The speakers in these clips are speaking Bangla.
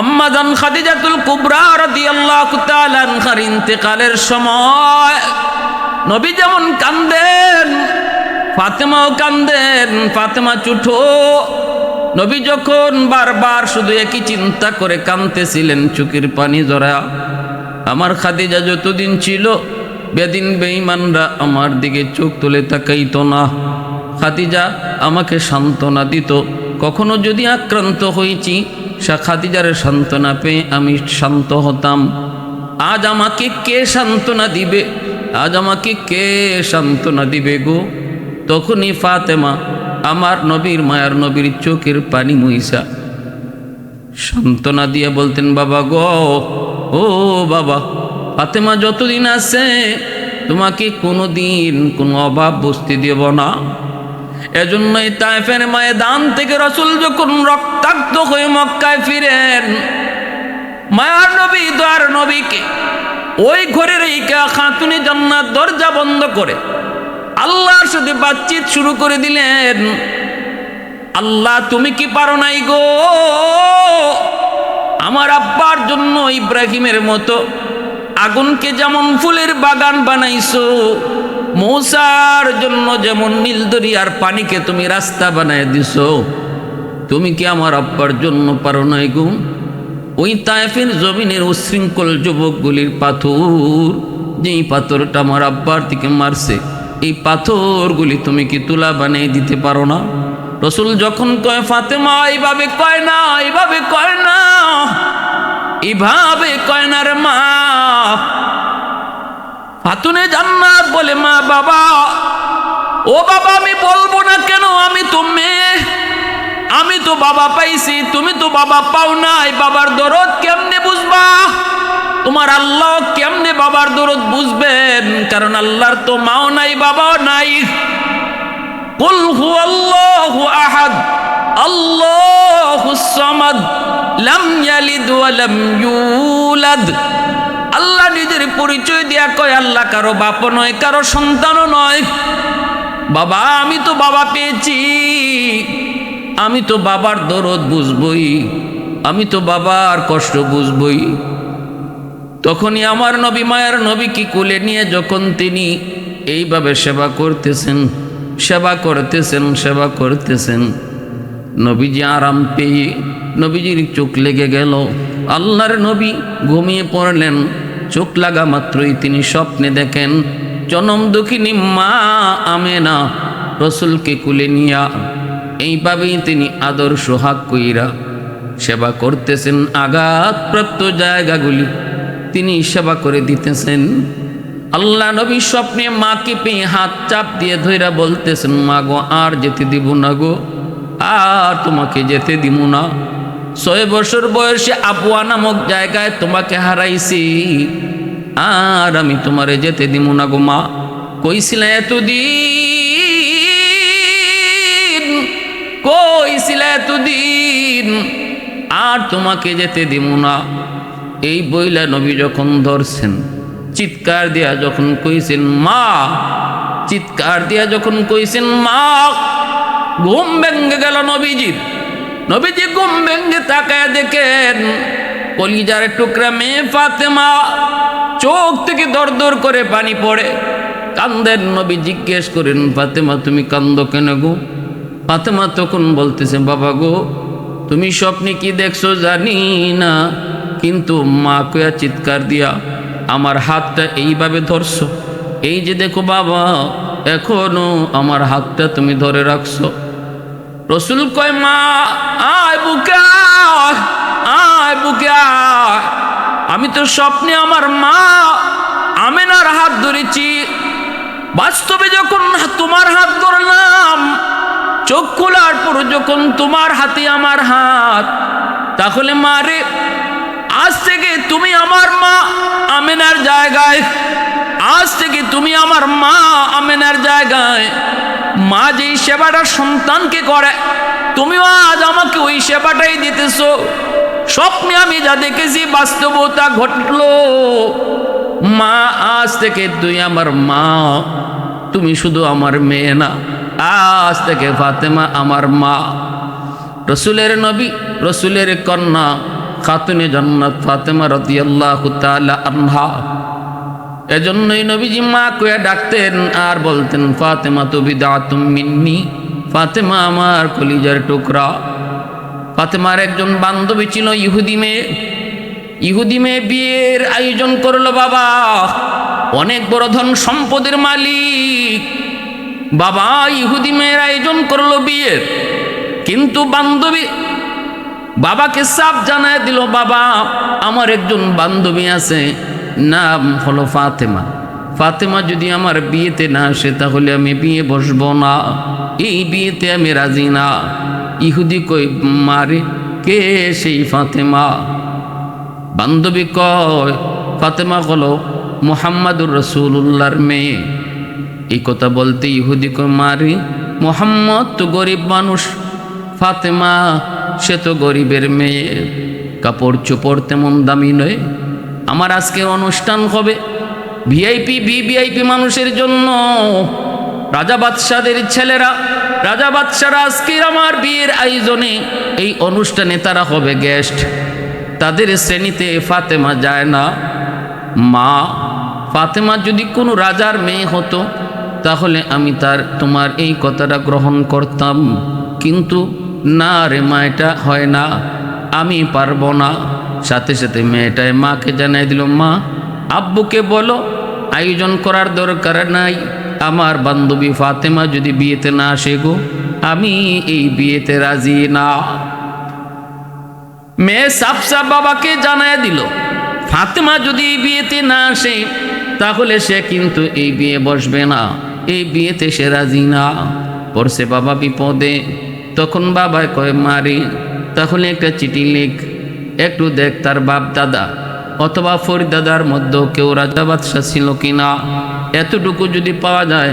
আম্মা জান খাদিজাতুল কুবরা রাদিয়াল্লাহু তাআলা আনহার ইন্তেকালের সময় নবী যেমন কান্দেন, ফাতেমাও কান্দেন। ফাতেমা চুঠো নবী যখন বারবার শুধু একই চিন্তা করে কাঁদতেছিলেন, চোখের পানি জড়া। আমার খাদিজা যতদিন ছিল বেদিন বেঈমানরা আমার দিকে চোখ তুলে তাকাইতো না। খাদিজা আমাকে সান্ত্বনা দিত। কখনো যদি আক্রান্ত হয়েছি, খাদিজার সান্ত্বনা পেয়ে আমি শান্ত হতাম। আজ আমাকে কে সান্ত্বনা দিবে? আজ আমাকে কে সান্ত্বনা দিবে গো? তখনই ফাতেমা আমার নবীর মায়ার নবীর চোখের পানি মুইসা সান্ত্বনা দিয়ে বলতেন, বাবা গো, ও বাবা, ফাতেমা যতদিন আছে তোমাকে কোনো দিন কোনো অভাব বসতে দেব না। এজন্যই তায়েফের ময়দান থেকে রাসূল যখন রক্তাক্ত হয়ে মক্কায় ফিরেন, মায়ার নবী দয়ার নবীকে ওই ঘরের এই খাতুনে জান্নাত দরজা বন্ধ করে আল্লাহর সাথে বাতচিত শুরু করে দিলেন। আল্লাহ, তুমি কি পারো নাই গো আমার আব্বার জন্য ইব্রাহিমের মতো আগুনকে যেমন ফুলের বাগান বানাইছো, মূসার জন্য যেমন নীল দরিয়ার পানিকে তুমি রাস্তা বানায় দিছো, তুমি কি আমার আব্বার জন্য পারো নাই গো? ওই তায়েফের জমিনের উশৃঙ্খল যুবকগুলির পাথর, যেই পাথরটা আমার আব্বার দিকে মারছে, এই পাথরগুলি তুমি কি তুলা বানিয়ে দিতে পারো না? রাসূল যখন কয়, ফাতেমা এইভাবে কয় না, এইভাবে কয় না, এইভাবে কয় না রে মা। খাতুনে জান্নাত বলে, মা বাবা, ও বাবা, আমি বলবো না কেন? আমি তো মেয়ে, আমি তো বাবা পাইছি, তুমি তো বাবা পাও নাই। বাবার দরদ কেমনে বুঝবা? তোমার আল্লাহ কেমনে বাবার দরদ বুঝবেন? কারণ আল্লাহর তো মাও নাই, বাবাও নাই। কুল হুয়াল্লাহু আহাদ আল্লাহুস সামাদ লাম ইয়ালিদ ওয়া লাম ইউলাদ। আল্লাহ নিজের পরিচয় দিয়া কয়, আল্লাহ কারো বাপ নয়, কারো সন্তানও নয়। বাবা, আমি তো বাবা পেয়েছি, আমি তো বাবার দরদ বুঝবই, আমি তো বাবার কষ্ট বুঝবই। তখনই আমার নবী মায়ের নবীকে কোলে নিয়ে যখন তিনি এইভাবে সেবা করতেছেন, সেবা করতেছেন, সেবা করতেছেন, নবীজি আরাম পেয়ে নবীজির চোখ লেগে গেল। আল্লাহর নবী ঘুমিয়ে পড়লেন। চোখ লাগা মাত্রই তিনি স্বপ্নে দেখেন জনম দুঃখিনী মা আমেনা রসুলকে কুলে নিয়া এইভাবেই তিনি আদর সোহাগ কইরা সেবা করতেছেন। আঘাতপ্রাপ্ত জায়গাগুলি তিনি সেবা করে দিতেছেন। আল্লাহ নবী স্বপ্নে মাকে পেয়ে হাত চাপ দিয়ে ধইরা বলতেছেন, মা গো, আর যেতে দিব না গো, আর তোমাকে যেতে দিব না। 6 বছর বয়সে আবওয়া নামক জায়গায় তোমাকে হারাইছি, আর আমি তোমারে যেতে দিব না গো মা। কইছিলা এতদিন, কইছিলা এতদিন, আর তোমাকে যেতে দিব না। এই বইলা নবী যখন ধরছেন, চিৎকার দিয়া যখন কইছেন মা, চিৎকার দিয়া যখন কইছেন মা, ঘুম ভেঙে গেল নবীজির। নবীজি ঘুম ভেঙে তাকায় দেখেন কলিজার টুকরা মেয়ে ফাতেমা, চোখ থেকে দর দর করে পানি পড়ে, কান্দেন। নবী জিজ্ঞেস করেন, ফাতেমা তুমি কান্দো কেন গো? ফাতেমা তখন বলতেছে, বাবা গো, তুমি স্বপ্নে কি দেখছো জানি না, কিন্তু মা কয়া চিৎকার দিয়া আমার হাতটা এইভাবে ধরছো, এই যে দেখো বাবা, এখনো আমার হাতটা তুমি ধরে রাখছো। রসুল কয়, মা আয় বুকে আয়, আয় বুকে আয়। আমি তো স্বপ্নে আমার মা আমেনার হাত ধরেছি, বাস্তবে যখন তোমার হাত ধরলাম, চোখ খোলার পর যখন তোমার হাতে আমার হাত, তাহলে মা রে, আজ থেকে তুমি আমার মা আমেনার জায়গায়, আজ থেকে তুমি আমার মা আমেনার জায়গায়। মা যেই সেবাটা সন্তানকে করে, তুমিও আজ আমাকে ওই সেবাটাই দিতেছো। স্বপ্নে আমি যা দেখেছি বাস্তবতা ঘটলো। মা, আজ থেকে তুই আমার মা, তুমি শুধু আমার মেয়ে না, আজ থেকে ফাতেমা আমার মা। রসুলের নবী, রসুলের কন্যা খাতুনে জান্নাত ফাতেমা রাদিয়াল্লাহু তাআলা আনহা। এজন্যই নবীজি মা কইয়া ডাকতেন আর বলতেন, ফাতেমা তু বিদআতুম মিন্নি, ফাতেমা আমার কলিজার টুকরা। ফাতেমার একজন বান্ধবী ছিল ইহুদি মেয়ে। ইহুদি মেয়ে বিয়ের আয়োজন করলো বাবা, অনেক বড় ধন সম্পদের মালিক বাবা। ইহুদি মেয়ের আয়োজন করলো বিয়ের, কিন্তু বান্ধবী বাবাকে সাফ জানায় দিল, বাবা আমার একজন বান্ধবী আছে, নাম হলো ফাতেমা। ফাতেমা যদি আমার বিয়েতে না আসে তাহলে আমি বিয়ে বসবো না, এই বিয়েতে আমি রাজি না। ইহুদি কই, মারে কে সেই ফাতেমা? বান্ধবী কয়, ফাতেমা হলো মুহাম্মাদুর রাসূলুল্লাহর মেয়ে। এই কথা বলতে ইহুদি কয়, মারে মুহাম্মদ তো গরিব মানুষ, ফাতেমা সে তো গরিবের মেয়ে, কাপড় চোপড় তেমন দামি নয়। আমার আজকের অনুষ্ঠান হবে ভিআইপি ভিভিআইপি মানুষের জন্য, রাজা বাদশাদের ছেলেরা, রাজা বাদশারা আজকের আমার বিয়ের আয়োজনে এই অনুষ্ঠানে তারা হবে গেস্ট, তাদের শ্রেণীতে ফাতেমা যায় না। মা, ফাতেমা যদি কোনো রাজার মেয়ে হতো তাহলে আমি তোমার এই কথাটা গ্রহণ করতাম, কিন্তু না রে মা, এটা হয় না, আমি পারবো না। সাথে সাথে মেয়েটায় মাকে জানাই দিল, মা আব্বুকে বলো আয়োজন করার দরকার নাই, আমার বান্ধবী ফাতেমা যদি বিয়েতে না আসে গো, আমি এই বিয়েতে রাজি না। মেয়ে সাফ সাফ বাবাকে জানাই দিল, ফাতেমা যদি বিয়েতে না আসে তাহলে সে কিন্তু এই বিয়ে বসবে না, এই বিয়েতে সে রাজি না। পড়ছে বাবা বিপদে। তখন বাবা কয়, মারি তাহলে একটা চিঠি লিখ, একটু দেখ তার বাপ দাদা অথবা ফরিদাদার মধ্যেও কেউ রাজা বাদশাহ ছিল কিনা, এতটুকু যদি পাওয়া যায়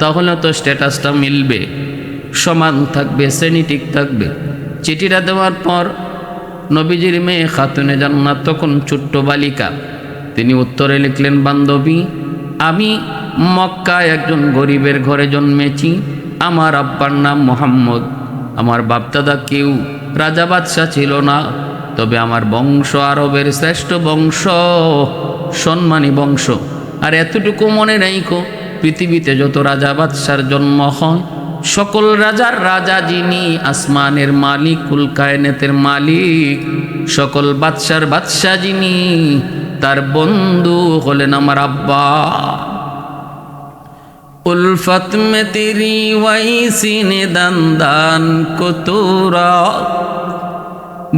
তাহলে তো স্ট্যাটাসটা মিলবে, সমান থাকবে, শ্রেণী ঠিক থাকবে। চিঠিটা দেওয়ার পর নবীজির মেয়ে খাতুনে জান্নাত তখন ছোট্ট বালিকা, তিনি উত্তরে লিখলেন, বান্ধবী আমি মক্কায় একজন গরিবের ঘরে জন্মেছি, আমার আব্বার নাম মোহাম্মদ, আমার বাপদাদা কেউ রাজা বাদশাহ ছিল না, তবে আমার বংশ আরবের শ্রেষ্ঠ বংশ, সম্মানী বংশ। আর এতটুকু মনে রাখো, পৃথিবীতে যত রাজা বাদশার জন্ম হয় সকল রাজার রাজা যিনি, আসমানের মালিক, কুল কায়নাতের মালিক, সকল বাদশার বাদশাহ যিনি, তার বন্ধু হলেন আমার আব্বা। উলফত মে তেরি ওয়াইসি নে দান কো তোরা,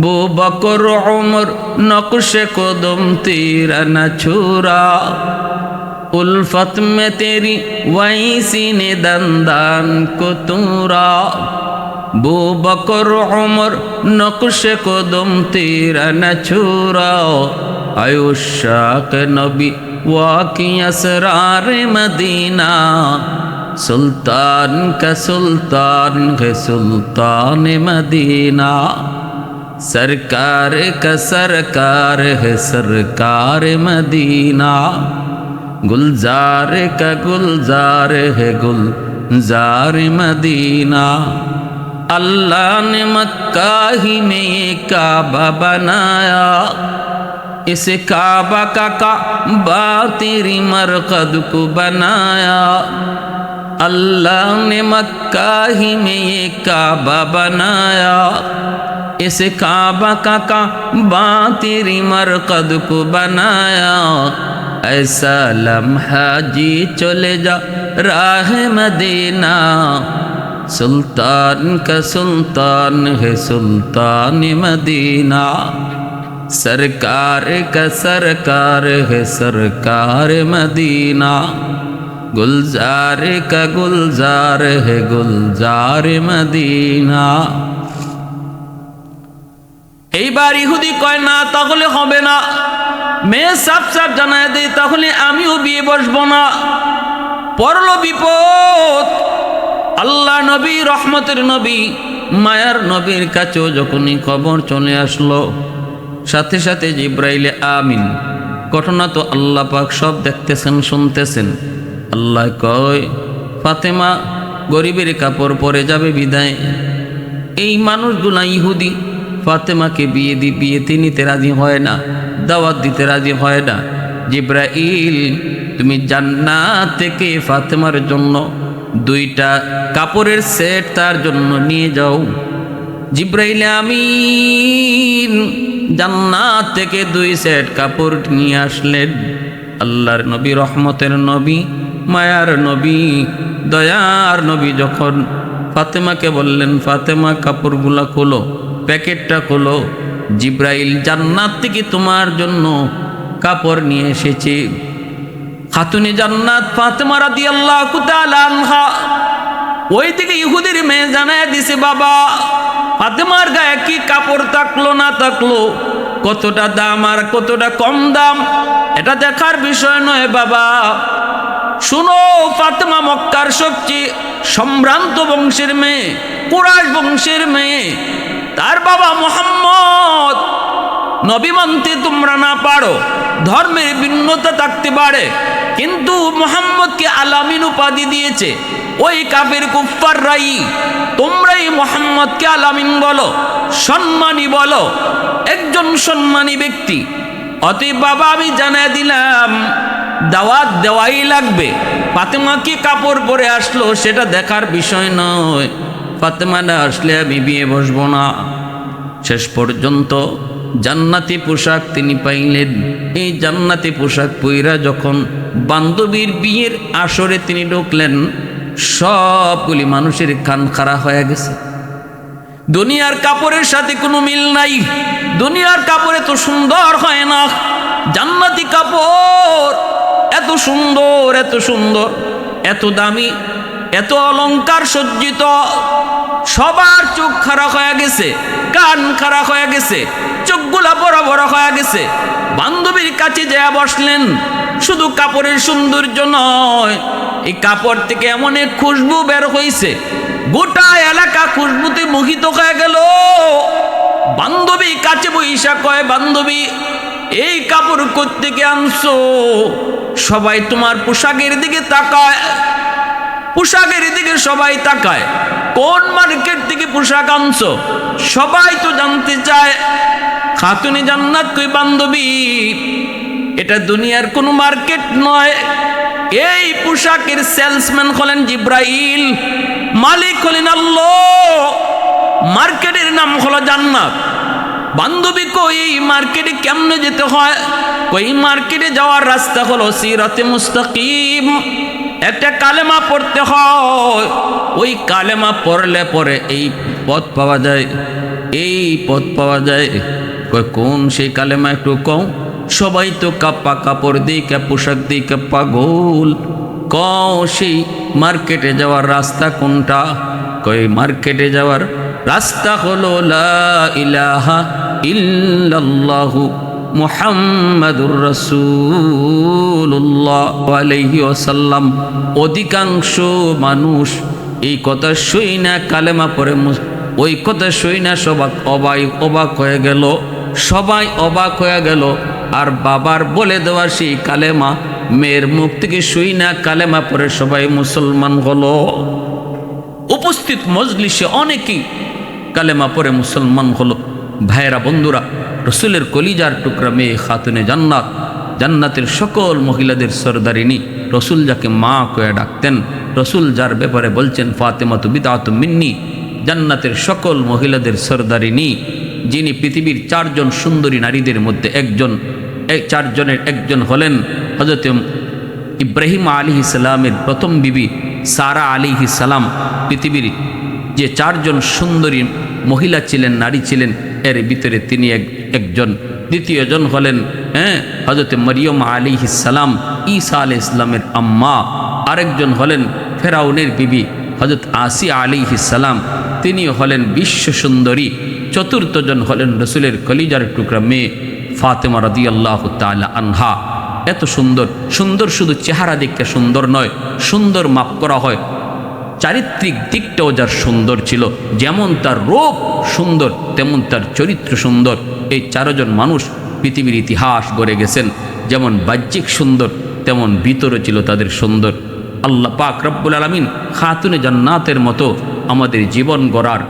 বো বকর উমর নকশে কদম তেরা না ছোরা। उल्फत में तेरी वैसी ने दंदान को तूरा, बो बकर उमर नक्श कदम तेरा न छुरा। आयुशाक नबी वाकी असरार मदीना, सुल्तान का सुल्तान है सुल्तान मदीना, सरकार का सरकार है सरकार मदीना, गुलजार का गुलजार है गुलजार मदीना। अल्लाह ने मक्का ही में ये काबा बनाया, इस काबा का काबा तेरी मरकद को बनाया। अल्लाह ने मक्का ही में ये काबा बनाया, इस काबा का काबा तेरी मरकद को बनाया। ऐसा लम्हा जी चले जा राह मदीना, सुल्तान का सुल्तान है सुल्तान मदीना, सरकार का सरकार है सरकार मदीना, गुलजार का गुलजार है गुलजार मदीना। এইবার ইহুদি কয়, না তাহলে হবে না, মেয়ে সাফ সাফ জানায় দেয়, তাহলে আমিও বিয়ে বসবো না। পড়ল বিপদ। আল্লাহ নবী, রহমতের নবী, মায়ার নবীর কাছেও যখনই খবর চলে আসলো, সাথে সাথে জিব্রাইলে আমিন। ঘটনা তো আল্লাহ পাক সব দেখতেছেন, শুনতেছেন। আল্লাহ কয়, ফাতেমা গরিবের কাপড় পরে যাবে বিদায়। এই মানুষগুলা ইহুদি, ফাতেমাকে বিয়েতে নিতে রাজি হয় না, দাওয়াত দিতে রাজি হয় না। জিব্রাইল, তুমি জান্নাত থেকে ফাতেমার জন্য 2টা কাপড়ের সেট তার জন্য নিয়ে যাও। জিব্রাইল আমিন জান্নাত থেকে 2 সেট কাপড় নিয়ে আসলেন। আল্লাহর নবী, রহমতের নবী, মায়ার নবী, দয়ার নবী যখন ফাতেমাকে বললেন, ফাতেমা কাপড়গুলা খোলো, প্যাকেটটা খোলো, জিব্রাইল জান্নাত থেকে তোমার জন্য কাপড় নিয়ে এসেছে। খাতুনে জান্নাত ফাতেমা রাদিয়াল্লাহু তাআলা আনহা ওই দিকে ইহুদির মেয়ে জানায় দিছে, বাবা ফাতেমার গায়ে কি কাপড় থাকলো না থাকলো, কতটা দাম আর কতটা কম দাম, এটা দেখার বিষয় নয় বাবা। শুনো, ফাতেমা মক্কার সবচেয়ে সম্ভ্রান্ত বংশের মেয়ে, কুরাইশ বংশের মেয়ে। তার বাবা মুহাম্মদ, নবী মানতে তোমরা না পারো, ধর্মের ভিন্নতা থাকতে পারে, কিন্তু মুহাম্মদকে আলামিন উপাধি দিয়েছে ওই কাফের কুফফাররাই। তোমরাই মুহাম্মদকে আলামিন বলো, সম্মানী বলো, একজন সম্মানী ব্যক্তি। অতএব বাবা আমি জানাই দিলাম, দাওয়াত দেওয়াই লাগবে। ফাতেমা কি কাপড় পরে আসলো সেটা দেখার বিষয় নয়, ফাতেমা না আসলে আমি বিয়ে বসবো না। শেষ পর্যন্ত জান্নাতি পোশাক তিনি পাইলেন। এই জান্নাতি পোশাক পইরা যখন বান্ধবীর বিয়ের আসরে তিনি ঢুকলেন, সবগুলি মানুষের কান খাড়া হয়ে গেছে। দুনিয়ার কাপড়ের সাথে কোনো মিল নাই, দুনিয়ার কাপড় এত সুন্দর হয় না, জান্নাতি কাপড় এত সুন্দর, এত সুন্দর, এত দামি, এত অলংকার সজ্জিত। সবার চোখ খারাপ হয়ে গেছে, কান খারাপ হয়ে গেছে, চোখগুলা বড় বড় হয়ে গেছে। বান্ধবীর কাছে যা বসলেন, শুধু কাপড়ের সৌন্দর্য নয়, এই কাপড় থেকে এমন এক খুশবু বের হয়েছে, গোটা এলাকা খুশবুতে মোহিত হয়ে গেল। বান্ধবী কাছে বইসা কয়, বান্ধবী এই কাপড় কোত্থেকে আনছো? সবাই তোমার পোশাকের দিকে তাকায়, পোশাকের দিকে সবাই তাকায়, কোন মার্কেট থেকে পোশাক আনছো সবাই তো জানতে চায়। খাতুনে জান্নাত কই, বান্ধবী এটা দুনিয়ার কোনো মার্কেট নয়, এই পোশাকের সেলসম্যান হলেন জিব্রাইল, মালিক হলেন আল্লাহ, মার্কেটের নাম হলো জান্নাত। বান্ধবী কই, এই মার্কেটে কেমনে যেতে হয়? কই মার্কেটে যাওয়ার রাস্তা হলো সিরাতে মুস্তাকিম, একটা কালেমা পড়তে হয়, ওই কালেমা পড়লে পরে এই পথ পাওয়া যায়, এই পথ পাওয়া যায়। কই কোন সেই কালেমা একটু কও? সবাই তো কাপ্পা কাপড় দিকে, পোশাক দিকে পাগল, কও সেই মার্কেটে যাওয়ার রাস্তা কোনটা? কই মার্কেটে যাওয়ার রাস্তা হলো লা ইলাহা ইল্লাল্লাহু মুহাম্মাদুর রাসূলুল্লাহ আলাইহি ওয়াসাল্লাম। অধিকাংশ মানুষ এই কথা শুই না কালেমা পড়ে, ওই কথা শুই না সবাই অবাক হয়ে গেল, সবাই অবাক হয়ে গেল। আর বাবার বলে দেওয়া সেই কালেমা মেয়ের মুখ থেকে শুই না কালেমা পড়ে সবাই মুসলমান হলো। উপস্থিত মজলিসে অনেকেই কালেমা পড়ে মুসলমান হলো। ভাইয়েরা, বন্ধুরা, রসুলের কলিজার টুকরা মেয়ে খাতুনে জান্নাত, জান্নাতের সকল মহিলাদের সরদারিনী, রসুল যাকে মা কয়ে ডাকতেন, রসুল যার ব্যাপারে বলছেন ফাতেমাতু বিদআতু মিন্নি, জান্নাতের সকল মহিলাদের সরদারিনী, যিনি পৃথিবীর 4 জন সুন্দরী নারীদের মধ্যে একজন, 4 জনের একজন হলেন হযরত ইব্রাহিম আলাইহিস সালামের প্রথম বিবি সারা আলাইহিস সালাম। পৃথিবীর যে 4 জন সুন্দরী মহিলা ছিলেন, নারী ছিলেন, এর ভিতরে তিনি একজন। দ্বিতীয়জন হলেন হযরত মরিয়ম আলাইহিস সালাম, ঈসা আলাইহিস সালামের আম্মা। আরেকজন হলেন ফেরাউনের বিবি হযরত আসিয়া আলাইহিস সালাম, তিনি হলেন বিশ্ব সুন্দরী। চতুর্থজন হলেন রসুলের কলিজার টুকরা মেয়ে ফাতেমা রাদিয়াল্লাহু তাআলা আনহা। এত সুন্দর, সুন্দর শুধু চেহারা দেখতে সুন্দর নয়, সুন্দর মাপ করা হয় চারিত্রিক দিকটাও যার সুন্দর ছিল। যেমন তার রূপ সুন্দর, তেমন তার চরিত্র সুন্দর। এই 4 জন মানুষ পৃথিবীর ইতিহাস গড়ে গেছেন। যেমন বাহ্যিক সুন্দর, তেমন ভিতরে ছিল তাদের সুন্দর। আল্লাহ পাক রব্বুল আলামিন খাতুনে জান্নাতের মতো আমাদের জীবন গড়ার